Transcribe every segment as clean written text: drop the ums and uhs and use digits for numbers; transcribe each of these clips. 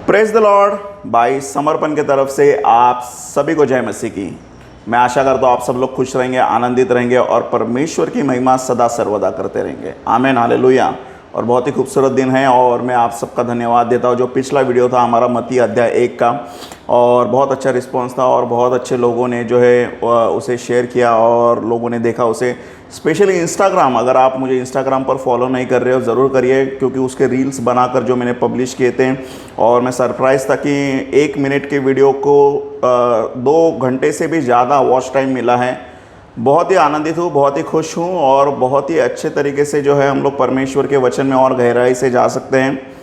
Praise the Lord. भाई समर्पण की तरफ से आप सभी को जय मसीह की। मैं आशा करता हूँ आप सब लोग खुश रहेंगे, आनंदित रहेंगे और परमेश्वर की महिमा सदा सर्वदा करते रहेंगे। आमीन, हालेलुया। और बहुत ही खूबसूरत दिन है और मैं आप सबका धन्यवाद देता हूँ। जो पिछला वीडियो था हमारा मत्ती अध्याय 1 का, और बहुत अच्छा रिस्पांस था और बहुत अच्छे लोगों ने जो है उसे शेयर किया और लोगों ने देखा उसे। स्पेशली इंस्टाग्राम, अगर आप मुझे इंस्टाग्राम पर फॉलो नहीं कर रहे हो ज़रूर करिए, क्योंकि उसके रील्स बनाकर जो मैंने पब्लिश किए थे, और मैं सरप्राइज़ था कि 1 मिनट के वीडियो को 2 घंटे से भी ज़्यादा वॉच टाइम मिला है। बहुत ही आनंदित हूँ, बहुत ही खुश हूँ और बहुत ही अच्छे तरीके से जो है हम लोग परमेश्वर के वचन में और गहराई से जा सकते हैं।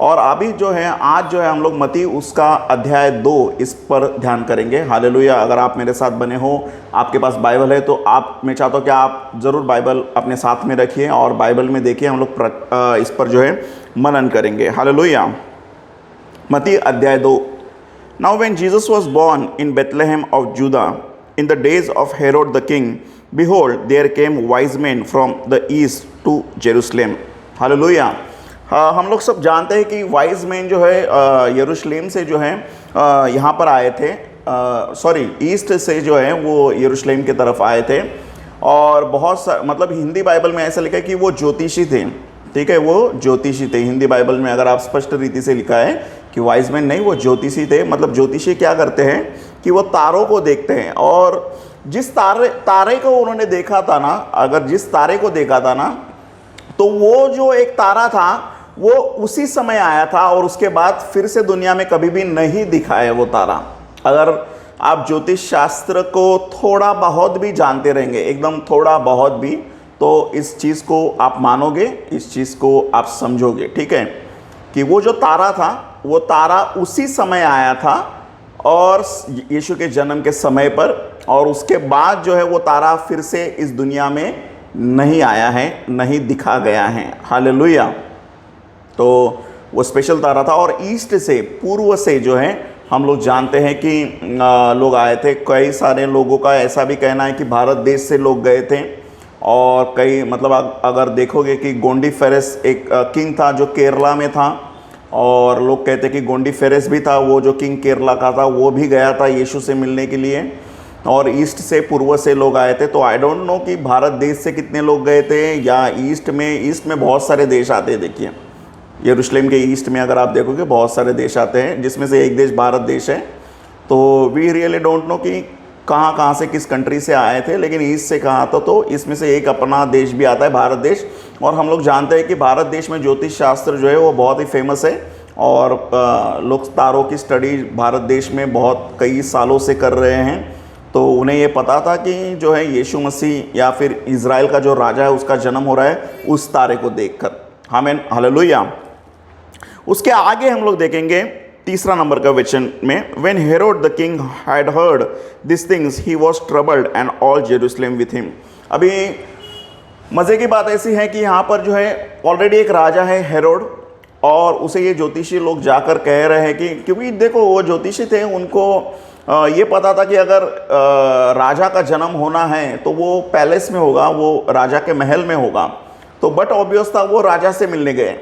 और अभी जो है आज जो है हम लोग मत्ती उसका अध्याय 2 इस पर ध्यान करेंगे। हालेलुया। अगर आप मेरे साथ बने हो, आपके पास बाइबल है, तो मैं चाहता हूँ कि आप ज़रूर बाइबल अपने साथ में रखिए और बाइबल में देखिए, हम लोग इस पर जो है मनन करेंगे। हालेलुया। मत्ती अध्याय 2। Now when Jesus was born in Bethlehem of Judea in the days of Herod the king, behold, there came wise men from the east to Jerusalem. Hallelujah. हम लोग सब जानते हैं कि वाइज मैन जो है यरूशलेम से जो है यहाँ पर आए थे, ईस्ट से जो है वो यरूशलेम की तरफ आए थे। और बहुत मतलब हिंदी बाइबल में ऐसा लिखा है कि वो ज्योतिषी थे। ठीक है, वो ज्योतिषी थे। हिंदी बाइबल में अगर आप स्पष्ट रीति से लिखा है कि वाइज मैन नहीं, वो ज्योतिषी थे। मतलब ज्योतिषी क्या करते हैं कि वो तारों को देखते हैं, और जिस तारे को उन्होंने देखा था ना, अगर जिस तारे को देखा था ना, तो वो जो एक तारा था वो उसी समय आया था और उसके बाद फिर से दुनिया में कभी भी नहीं दिखा है वो तारा। अगर आप ज्योतिष शास्त्र को थोड़ा बहुत भी जानते रहेंगे, एकदम थोड़ा बहुत भी, तो इस चीज़ को आप मानोगे, इस चीज़ को आप समझोगे। ठीक है, कि वो जो तारा था वो तारा उसी समय आया था और यीशु के जन्म के समय पर, और उसके बाद जो है वो तारा फिर से इस दुनिया में नहीं आया है, नहीं दिखा गया है। हालेलुया। तो वो स्पेशल तारा था और ईस्ट से, पूर्व से जो है हम लोग जानते हैं कि लोग आए थे। कई सारे लोगों का ऐसा भी कहना है कि भारत देश से लोग गए थे, और कई मतलब अगर देखोगे कि गोंडी फेरेस एक किंग था जो केरला में था, और लोग कहते हैं कि गोंडी फेरेस भी था, वो जो किंग केरला का था, वो भी गया था यीशु से मिलने के लिए। और ईस्ट से, पूर्व से लोग आए थे। तो आई डोंट नो कि भारत देश से कितने लोग गए थे या ईस्ट में बहुत सारे देश आते हैं। देखिए, यरूशलेम के ईस्ट में अगर आप देखोगे बहुत सारे देश आते हैं, जिसमें से एक देश भारत देश है। तो वी रियली डोंट नो कि कहाँ से, किस कंट्री से आए थे, लेकिन ईस्ट से कहाँ था, तो इसमें से एक अपना देश भी आता है, भारत देश। और हम लोग जानते हैं कि भारत देश में ज्योतिष शास्त्र जो है वो बहुत ही फेमस है, और लोग तारों की स्टडी भारत देश में बहुत कई सालों से कर रहे हैं। तो उन्हें ये पता था कि जो है यीशु मसीह या फिर इज़राइल का जो राजा है उसका जन्म हो रहा है उस तारे को देखकर। आमीन, हालेलुया। उसके आगे हम लोग देखेंगे 3 नंबर का वचन में, when Herod the king had heard this things he was troubled and all Jerusalem with him. अभी मज़े की बात ऐसी है कि यहाँ पर जो है ऑलरेडी एक राजा है हेरोड, और उसे ये ज्योतिषी लोग जाकर कह रहे हैं कि, क्योंकि देखो वो ज्योतिषी थे, उनको ये पता था कि अगर राजा का जन्म होना है तो वो पैलेस में होगा, वो राजा के महल में होगा। तो बट ऑब्वियस था, वो राजा से मिलने गए,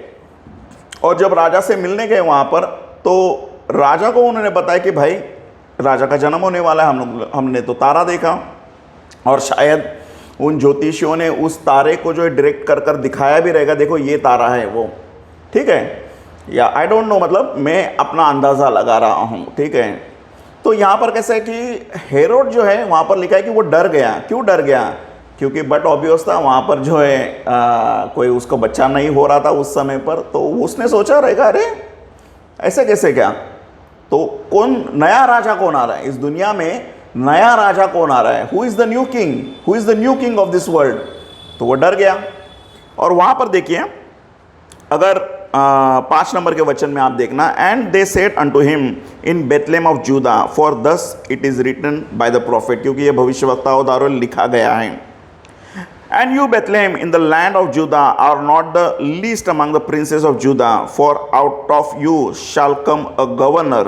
और जब राजा से मिलने गए वहाँ पर, तो राजा को उन्होंने बताया कि भाई राजा का जन्म होने वाला है, हमने तो तारा देखा। और शायद उन ज्योतिषियों ने उस तारे को जो है डायरेक्ट कर दिखाया भी रहेगा, देखो ये तारा है वो। ठीक है, या आई डोंट नो, मतलब मैं अपना अंदाज़ा लगा रहा हूँ। ठीक है, तो यहाँ पर कैसा है कि हेरोड जो है वहाँ पर लिखा है कि वो डर गया। क्यों डर गया? क्योंकि बट ऑब्वियस था वहाँ पर जो है कोई उसको बच्चा नहीं हो रहा था उस समय पर। तो उसने सोचा रहेगा, अरे ऐसे कैसे क्या, तो कौन नया राजा कौन आ रहा है इस दुनिया में, नया राजा कौन आ रहा है, who is the new king, who is the new king of this world. तो वो डर गया। और वहाँ पर देखिए, अगर 5 नंबर के वचन में आप देखना, and they said unto him in Bethlehem of Judea, for thus it is written by the prophet, क्योंकि ये भविष्यवक्ताओं द्वारा लिखा गया है। And you, Bethlehem, in the land of Judah, are not the least among the princes of Judah, for out of you shall come a governor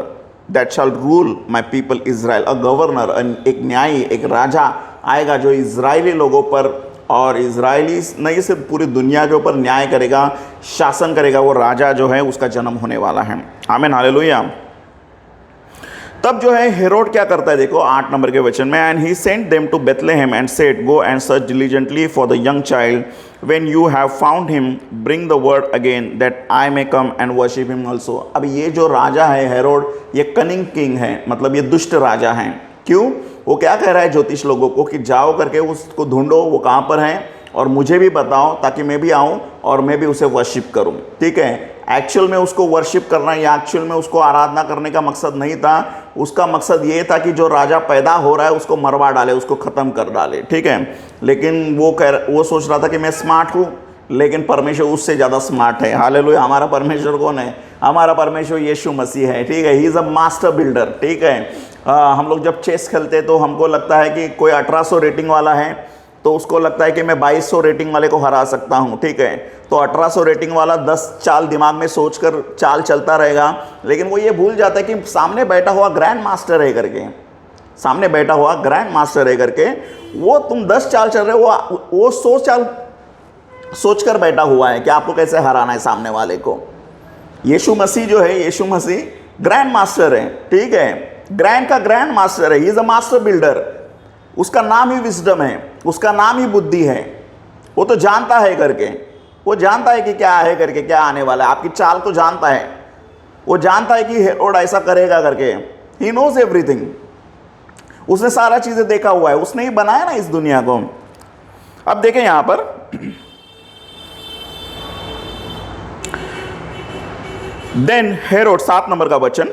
that shall rule my people Israel. A governor, एक न्यायी, एक राजा आएगा जो Israeli लोगों पर और Israeli नहीं सिर्फ पूरी दुनिया के ऊपर न्याय करेगा, शासन करेगा, वो राजा जो है उसका जन्म होने वाला है। आमीन, हालेलुया। तब जो है हेरोड क्या करता है, देखो 8 नंबर के वचन में, and he sent them to Bethlehem and said, go and search diligently for the young child, when you have found him bring the word again that I may come and worship him also. अब ये जो राजा है Herod, ये cunning king है, मतलब ये दुष्ट राजा है। क्यों? वो क्या कह रहा है ज्योतिष लोगों को कि जाओ करके उसको ढूंढो, वो कहाँ पर है, और मुझे भी बताओ ताकि मैं भी आऊँ और मैं भी उसे वर्शिप करूँ। ठीक है, एक्चुअल में उसको वर्शिप करना या एक्चुअल में उसको आराधना करने का मकसद नहीं था। उसका मकसद ये था कि जो राजा पैदा हो रहा है उसको मरवा डाले, उसको ख़त्म कर डाले। ठीक है, लेकिन वो सोच रहा था कि मैं स्मार्ट हूँ, लेकिन परमेश्वर उससे ज़्यादा स्मार्ट है। हालेलुया। हमारा परमेश्वर कौन है? हमारा परमेश्वर यीशु मसीह है। ठीक है, he is a master builder. ठीक है, हम लोग जब चेस खेलते हैं तो हमको लगता है कि कोई 1800 रेटिंग वाला है तो उसको लगता है कि मैं 2200 रेटिंग वाले को हरा सकता हूँ। ठीक है, तो 1800 रेटिंग वाला 10 चाल दिमाग में सोचकर चाल चलता रहेगा, लेकिन वो ये भूल जाता है कि सामने बैठा हुआ ग्रैंड मास्टर है करके, सामने बैठा हुआ ग्रैंड मास्टर है करके। वो तुम 10 चाल चल रहे हो, वो 100 चाल सोचकर बैठा हुआ है कि आपको कैसे हराना है सामने वाले को। यीशु मसीह जो है, यीशु मसीह ग्रैंड मास्टर है। ठीक है, ग्रैंड का ग्रैंड मास्टर है, he is a master builder. उसका नाम ही विजडम है, उसका नाम ही बुद्धि है। वो तो जानता है करके, वो जानता है कि क्या है करके, क्या आने वाला है, आपकी चाल तो जानता है। वो जानता है कि हेरोड ऐसा करेगा करके। ही नोज एवरीथिंग, उसने सारा चीज़ें देखा हुआ है, उसने ही बनाया ना इस दुनिया को। अब देखें यहां पर देन हेरोड, 7 नंबर का वचन,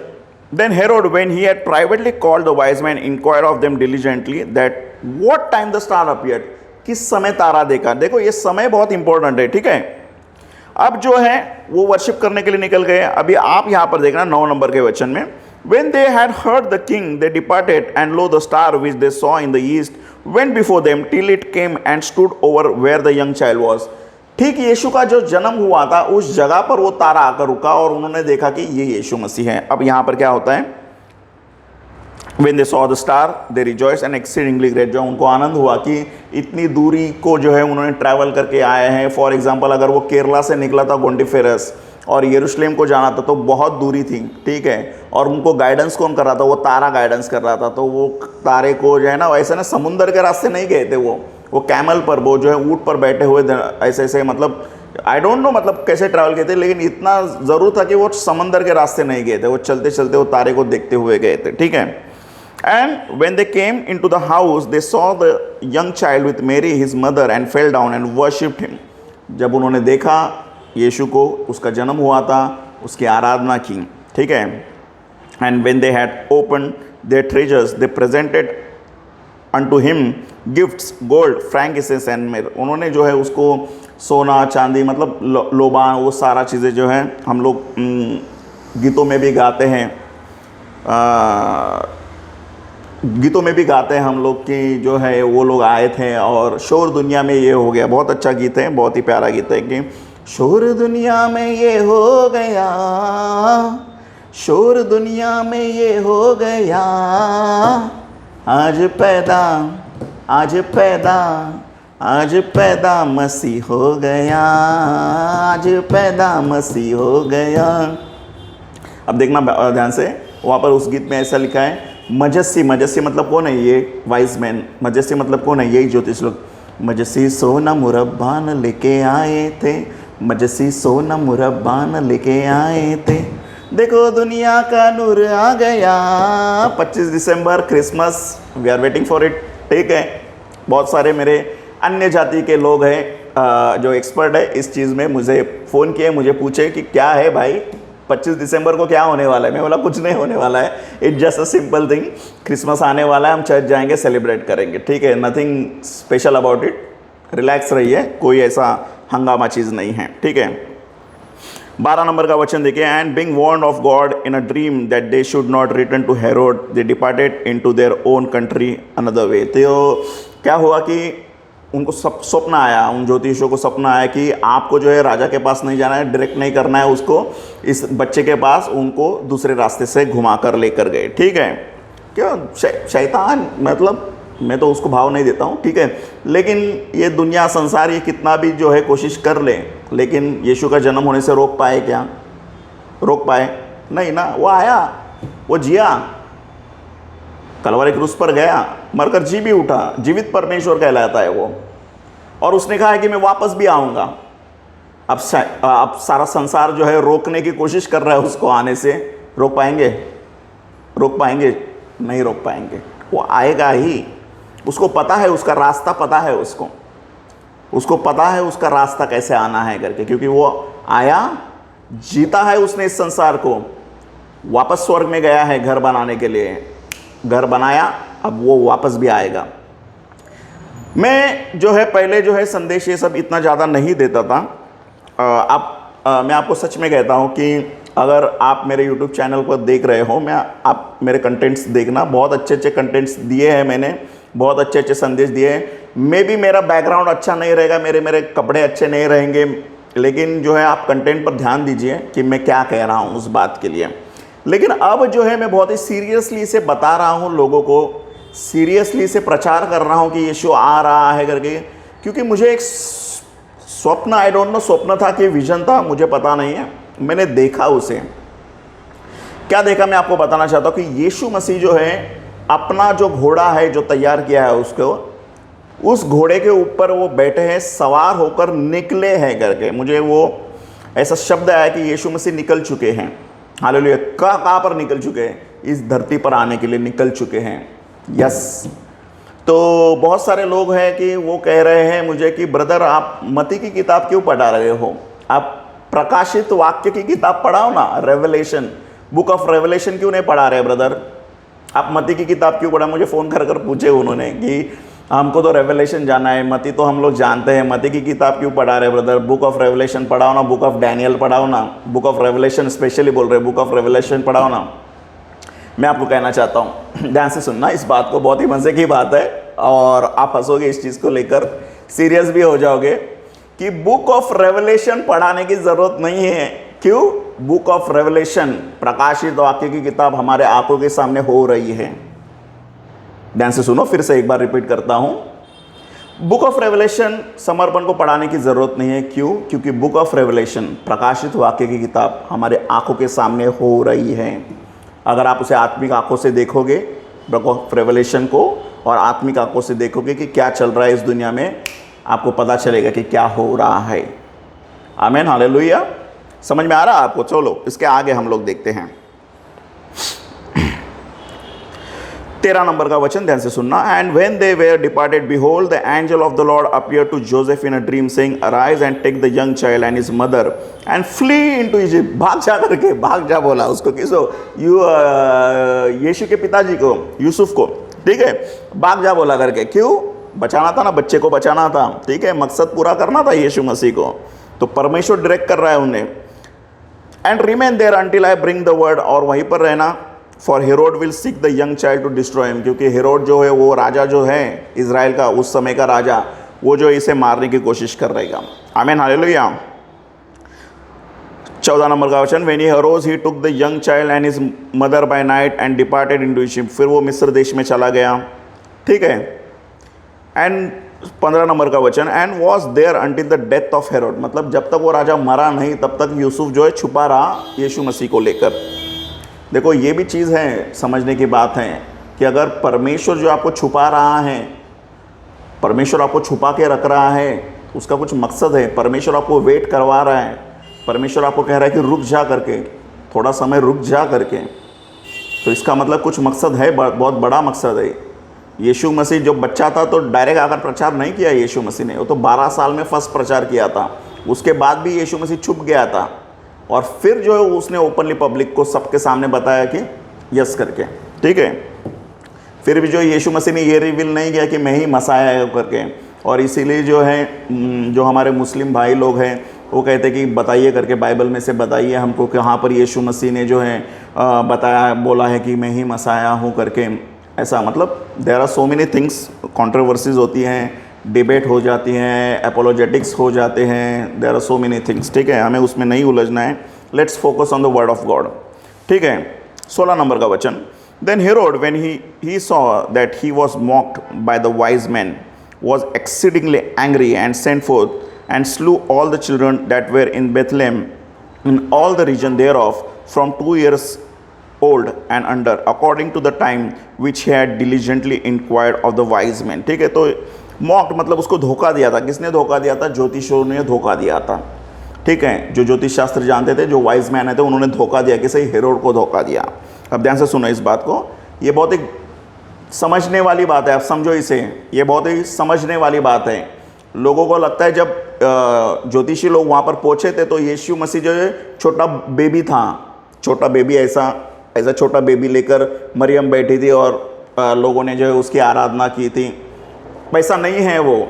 then Herod, when he had privately called the wise men, inquired of them diligently that what time the star appeared, किस समय तारा देखा। देखो ये समय बहुत इंपॉर्टेंट है। ठीक है, अब जो है वो वर्शिप करने के लिए निकल गए। अभी आप यहां पर देखना 9 नंबर के वचन में, when they had heard the king they departed, and lo the star which they saw in the east went before them till it came and stood over where the young child was। ठीक यीशु का जो जन्म हुआ था उस जगह पर वो तारा आकर रुका और उन्होंने देखा कि ये यीशु मसीह है। अब यहाँ पर क्या होता है, When they saw the star, they rejoiced and exceedingly great, जो उनको आनंद हुआ कि इतनी दूरी को जो है उन्होंने ट्रैवल करके आए हैं। फॉर एग्जांपल अगर वो केरला से निकला था गोंडीफेरस और यरूशलेम को जाना था तो बहुत दूरी थी। ठीक है, और उनको गाइडेंस कौन कर रहा था? वो तारा गाइडेंस कर रहा था। तो वो तारे को जो है ना, वैसे ना समुंदर के रास्ते नहीं गए थे, वो कैमल पर, वो जो है ऊँट पर बैठे हुए ऐसे ऐसे, मतलब आई डोंट नो मतलब कैसे ट्रैवल किए थे, लेकिन इतना ज़रूर था कि वो समंदर के रास्ते नहीं गए थे, वो चलते चलते वो तारे को देखते हुए गए थे। ठीक है, and when they came into the house they saw the young child with Mary his mother and fell down and worshipped him. जब उन्होंने देखा यीशु को, उसका जन्म हुआ था, उसकी आराधना की। ठीक है, and when they had open there treasures they presented unto him gifts gold frankincense and myrrh। उन्होंने जो है उसको सोना चांदी, मतलब लोबान, वो सारा चीज़ें जो है हम लोग गीतों में भी गाते हैं, गीतों में भी गाते हैं हम लोग कि जो है वो लोग आए थे और शोर दुनिया में ये हो गया। बहुत अच्छा गीत है, बहुत ही प्यारा गीत है कि शोर दुनिया में ये हो गया, शोर दुनिया में ये हो गया, आज पैदा आज पैदा आज पैदा मसीह हो गया, आज पैदा मसीह हो गया। अब देखना ध्यान से, वहाँ पर उस गीत में ऐसा लिखा है, मजस्सी, मजस्सी मतलब कौन है? ये वाइज मैन। मजस्सी मतलब कौन है? यही ज्योतिष लोग। मजस्सी सोना मुरब्बा न लेके आए थे, मजस्सी सोना मुरब्बा न लेके आए थे, देखो दुनिया का नूर आ गया। 25 दिसंबर Christmas, we are waiting for it. ठीक है, बहुत सारे मेरे अन्य जाति के लोग हैं जो एक्सपर्ट है इस चीज़ में, मुझे फ़ोन किए, मुझे पूछे कि क्या है भाई 25 दिसंबर को क्या होने वाला है। मैं बोला कुछ नहीं होने वाला है, it's just a simple thing, Christmas आने वाला है, हम चर्च जाएंगे, सेलिब्रेट करेंगे। ठीक है, nothing special about it, relax रहिए, कोई ऐसा हंगामा चीज़ नहीं है। ठीक है, 12 नंबर का वचन देखिए, and being warned of God in a dream that they should not return to Herod they departed into their own country another way. तो क्या हुआ कि उनको स्वप्न आया, उन ज्योतिषों को स्वप्न आया कि आपको जो है राजा के पास नहीं जाना है, डायरेक्ट नहीं करना है उसको, इस बच्चे के पास, उनको दूसरे रास्ते से घुमा कर लेकर गए। ठीक है, क्यों? शैतान मतलब मैं तो उसको भाव नहीं देता हूँ, ठीक है। लेकिन ये दुनिया संसार ये कितना भी जो है कोशिश कर ले, लेकिन यीशु का जन्म होने से रोक पाए क्या? रोक पाए? नहीं ना। वो आया, वो जिया, कलवरी क्रूस पर गया, मरकर जी भी उठा, जीवित परमेश्वर कहलाता है वो। और उसने कहा है कि मैं वापस भी आऊँगा। अब सारा संसार जो है रोकने की कोशिश कर रहा है उसको आने से। रोक पाएंगे? रोक पाएंगे? नहीं रोक पाएंगे। वो आएगा ही। उसको पता है, उसका रास्ता पता है उसको पता है उसका रास्ता कैसे आना है करके, क्योंकि वो आया, जीता है उसने इस संसार को, वापस स्वर्ग में गया है घर बनाने के लिए, घर बनाया, अब वो वापस भी आएगा। मैं जो है पहले जो है संदेश ये सब इतना ज़्यादा नहीं देता था। मैं आपको सच में कहता हूँ कि अगर आप मेरे YouTube चैनल पर देख रहे हो, आप मेरे कंटेंट्स देखना, बहुत अच्छे कंटेंट्स दिए हैं मैंने, बहुत अच्छे संदेश दिए हैं। मे भी मेरा बैकग्राउंड अच्छा नहीं रहेगा, मेरे कपड़े अच्छे नहीं रहेंगे, लेकिन जो है आप कंटेंट पर ध्यान दीजिए कि मैं क्या कह रहा हूँ उस बात के लिए। लेकिन अब जो है मैं बहुत ही सीरियसली इसे बता रहा हूँ लोगों को, सीरियसली से प्रचार कर रहा हूँ कि यीशु आ रहा है करके, क्योंकि मुझे एक स्वप्न, आई डोंट नो स्वप्न था कि विजन था, मुझे पता नहीं है, मैंने देखा उसे। क्या देखा मैं आपको बताना चाहता हूँ कि यीशु मसीह जो है अपना जो घोड़ा है जो तैयार किया है उसको, उस घोड़े के ऊपर वो बैठे हैं, सवार होकर निकले हैं करके। मुझे वो ऐसा शब्द आया कि यीशु मसीह निकल चुके हैं। हालेलुया। कहाँ पर निकल चुके हैं? इस धरती पर आने के लिए निकल चुके हैं। यस। तो बहुत सारे लोग हैं कि वो कह रहे हैं मुझे कि ब्रदर आप मत्ती की किताब क्यों पढ़ा रहे हो? आप प्रकाशित वाक्य की किताब पढ़ाओ ना, रेवलेशन, बुक ऑफ रेवलेशन क्यों नहीं पढ़ा रहे ब्रदर? आप मत्ती की किताब क्यों पढ़ा? मुझे फ़ोन कर पूछे उन्होंने कि हमको तो रेवलेशन जाना है, मत्ती तो हम लोग जानते हैं, मत्ती की किताब क्यों पढ़ा रहे ब्रदर? बुक ऑफ रेवलेशन पढ़ाओ ना, बुक ऑफ डैनियल पढ़ाओ ना, बुक ऑफ रेवलेशन स्पेशली बोल रहे, बुक ऑफ रेवलेशन पढ़ाओ ना। मैं आपको कहना चाहता हूँ, ध्यान से सुनना इस बात को, बहुत ही मज़े की बात है और आप हंसोगे इस चीज़ को लेकर, सीरियस भी हो जाओगे कि बुक ऑफ रेवलेशन पढ़ाने की ज़रूरत नहीं है। क्यों? बुक ऑफ रेवलेशन, प्रकाशित वाक्य की किताब हमारे आंखों के सामने हो रही है। ध्यान से सुनो, फिर से एक बार रिपीट करता हूं। बुक ऑफ रेवलेशन समर्पण को पढ़ाने की ज़रूरत नहीं है। क्यों? क्योंकि बुक ऑफ रेवलेशन, प्रकाशित वाक्य की किताब हमारे आंखों के सामने हो रही है। अगर आप उसे आत्मिक आंखों से देखोगे, बुक ऑफ रेवलेशन को, और आत्मिक आंखों से देखोगे कि क्या चल रहा है इस दुनिया में, आपको पता चलेगा कि क्या हो रहा है। आमीन, हालेलुया। समझ में आ रहा है आपको? चलो इसके आगे हम लोग देखते हैं। 13 नंबर का वचन ध्यान से सुनना। And when they were departed, behold the angel of the Lord appear to Joseph in a dream saying, arise and take the young child and his mother and flee into Egypt. भाग जा करके, भाग जा बोला उसको, किसको? यीशु के पिताजी को, यूसुफ को, ठीक है, भाग जा बोला करके। क्यों? बचाना था ना, बच्चे को बचाना था, ठीक है, मकसद पूरा करना था यीशु मसीह को। तो परमेश्वर डायरेक्ट कर रहा है उन्हें। And remain there until I bring the word, और वहीं पर रहना। For Herod will seek the young child to destroy him, क्योंकि हेरोड जो है वो राजा जो है इजराइल का, उस समय का राजा, वो जो इसे मारने की कोशिश कर रहेगा। आमीन, हालेलुया। 14 नंबर का वचन। When he arose he took the young child and his mother by night and departed into Egypt. फिर वो मिस्र देश में चला गया, ठीक है। एंड 15 नंबर का वचन। And was there until the death of Herod, मतलब जब तक वो राजा मरा नहीं तब तक यूसुफ जो है छुपा रहा यीशु मसीह को लेकर। देखो ये भी चीज़ है, समझने की बात है कि अगर परमेश्वर जो आपको छुपा रहा है, परमेश्वर आपको छुपा के रख रहा है, उसका कुछ मकसद है। परमेश्वर आपको वेट करवा रहा है, परमेश्वर आपको कह रहा है कि रुक जा करके, थोड़ा समय रुक जा करके, तो इसका मतलब कुछ मकसद है, बहुत बड़ा मकसद है। यीशु मसीह जो बच्चा था तो डायरेक्ट आकर प्रचार नहीं किया यीशु मसीह ने, वो तो 12 साल में फर्स्ट प्रचार किया था। उसके बाद भी यीशु मसीह छुप गया था, और फिर जो है उसने ओपनली पब्लिक को सबके सामने बताया कि यस करके, ठीक है। फिर भी जो यीशु मसीह ने ये रिवील नहीं किया कि मैं ही मसाया है करके। और इसीलिए जो है जो हमारे मुस्लिम भाई लोग हैं वो कहते कि बताइए करके, बाइबल में से बताइए हमको कि कहाँ पर यीशु मसीह ने जो है बताया, बोला है कि मैं ही मसाया हूँ करके। ऐसा मतलब there are so many things, controversies होती हैं, डिबेट हो जाती हैं, एपोलोजेटिक्स हो जाते हैं, there are so many things, ठीक है। हमें उसमें नहीं उलझना है। Let's focus on the word of God, ठीक है। 16 नंबर का वचन। Then Herod, when he saw that he was mocked by the wise men, was exceedingly angry and sent forth and slew all the children that were in Bethlehem in all the region thereof from 2 years old and under, according to the time which he had diligently inquired of the wise men. ठीक है, तो mocked मतलब उसको धोखा दिया था. किसने धोखा दिया था? ज्योतिषियों ने धोखा दिया था. ठीक है, जो ज्योतिष शास्त्र जानते थे, जो वाइज मैन थे, उन्होंने धोखा दिया. किसे? हेरोड को धोखा दिया. अब ध्यान से सुनो इस बात को, ये बहुत ही समझने वाली बात है. आप समझो इसे, ये बहुत ही समझने वाली बात है. लोगों को लगता है जब ज्योतिषी लोग वहाँ पर पहुँचे थे तो यीशु मसीह जो है छोटा बेबी था, छोटा बेबी, ऐसा छोटा बेबी लेकर मरियम बैठी थी और लोगों ने जो है उसकी आराधना की थी. वैसा नहीं है वो.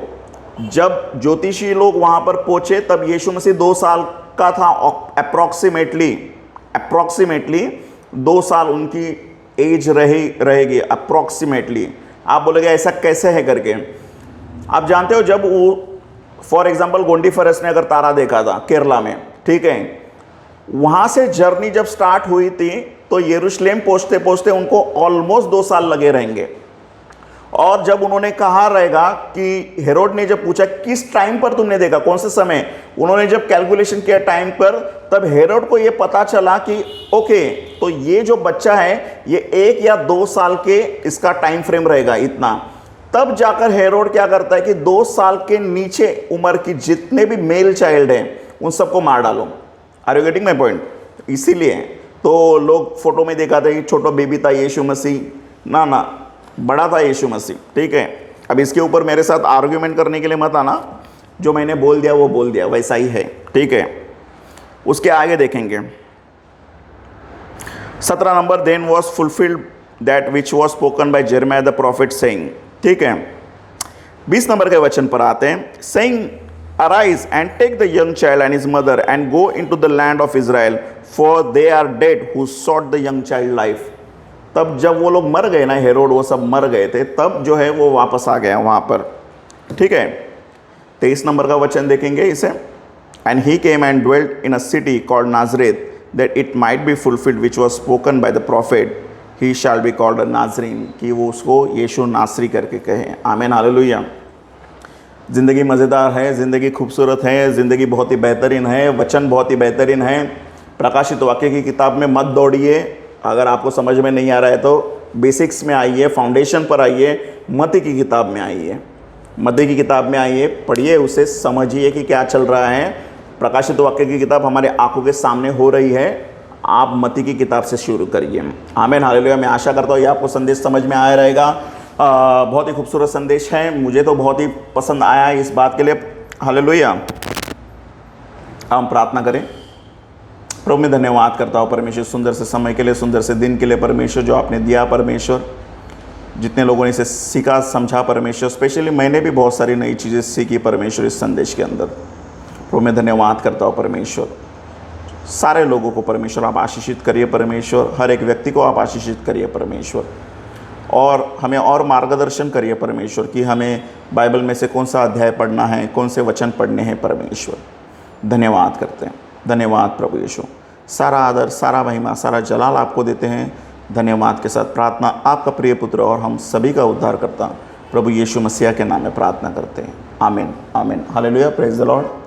जब ज्योतिषी लोग वहाँ पर पहुँचे तब यीशु मसीह 2 साल का था. अप्रॉक्सीमेटली 2 साल उनकी एज रहेगी अप्रॉक्सीमेटली. आप बोलोगे ऐसा कैसे है करके. आप जानते हो जब वो फॉर एग्जांपल गोंडी फरस ने अगर तारा देखा था केरला में, ठीक है, वहाँ से जर्नी जब स्टार्ट हुई थी तो यरूशलेम पहुँचते पहुँचते उनको ऑलमोस्ट 2 साल लगे रहेंगे. और जब उन्होंने कहा रहेगा कि हेरोड ने जब पूछा किस टाइम पर तुमने देखा, कौन से समय, उन्होंने जब कैलकुलेशन किया टाइम पर, तब हेरोड को ये पता चला कि ओके, तो ये जो बच्चा है ये 1 या 2 साल के इसका टाइम फ्रेम रहेगा इतना. तब जाकर हेरोड क्या करता है कि 2 साल के नीचे उम्र की जितने भी मेल चाइल्ड हैं उन सबको मार डालो. Are you getting my point. इसीलिए तो लोग फोटो में देखा था कि छोटा बेबी था यीशु मसीह. ना, बड़ा था यीशु मसीह. ठीक है, अब इसके ऊपर मेरे साथ आर्ग्यूमेंट करने के लिए मत आना. जो मैंने बोल दिया वो बोल दिया, वैसा ही है. ठीक है, उसके आगे देखेंगे 17 number. Then was fulfilled that which was spoken by Jeremiah the prophet saying. ठीक है, 20 नंबर के वचन पर आते हैं. Saying arise and take the young child and his mother and go into the land of Israel for they are dead who sought the young child life. तब जब वो लोग मर गए ना, हेरोड वो सब मर गए थे, तब जो है वो वापस आ गया वहाँ पर. ठीक है, 23 नंबर का वचन देखेंगे इसे. And he came and dwelt in a city called Nazareth that it might be fulfilled which was spoken bye the profit he shall be called a नाजरीन. कि वो उसको यीशु नासरी करके कहे. आमीन, हालेलुया. ज़िंदगी मज़ेदार है, ज़िंदगी खूबसूरत है, ज़िंदगी बहुत ही बेहतरीन है, वचन बहुत ही बेहतरीन है. प्रकाशित वाक्य की किताब में मत दौड़िए. अगर आपको समझ में नहीं आ रहा है तो बेसिक्स में आइए, फाउंडेशन पर आइए, मत्ती की किताब में आइए. मत्ती की किताब में आइए, पढ़िए, उसे समझिए कि क्या चल रहा है. प्रकाशित वाक्य की किताब हमारे आंखों के सामने हो रही है. आप मत्ती की किताब से शुरू करिए. आमीन, हालेलुया. मैं आशा करता हूँ ये आपको संदेश समझ में आया रहेगा. बहुत ही खूबसूरत संदेश है, मुझे तो बहुत ही पसंद आया इस बात के लिए. हालेलुया. हम प्रार्थना करें. प्रभु मैं धन्यवाद करता हूँ परमेश्वर, सुंदर से समय के लिए, सुंदर से दिन के लिए परमेश्वर जो आपने दिया परमेश्वर. जितने लोगों ने इसे सीखा समझा परमेश्वर, स्पेशली मैंने भी बहुत सारी नई चीज़ें सीखी परमेश्वर इस संदेश के अंदर. प्रभु मैं धन्यवाद करता हूँ परमेश्वर. सारे लोगों को परमेश्वर आप आशीषित करिए परमेश्वर. हर एक व्यक्ति को आप आशीषित करिए परमेश्वर. और हमें और मार्गदर्शन करिए परमेश्वर कि हमें बाइबल में से कौन सा अध्याय पढ़ना है, कौन से वचन पढ़ने हैं परमेश्वर. धन्यवाद करते हैं. धन्यवाद प्रभु यीशु. सारा आदर, सारा महिमा, सारा जलाल आपको देते हैं. धन्यवाद के साथ प्रार्थना आपका प्रिय पुत्र और हम सभी का उद्धार करता प्रभु यीशु मसीह के नाम में प्रार्थना करते हैं. आमीन, आमीन, हालेलुया. Praise the Lord.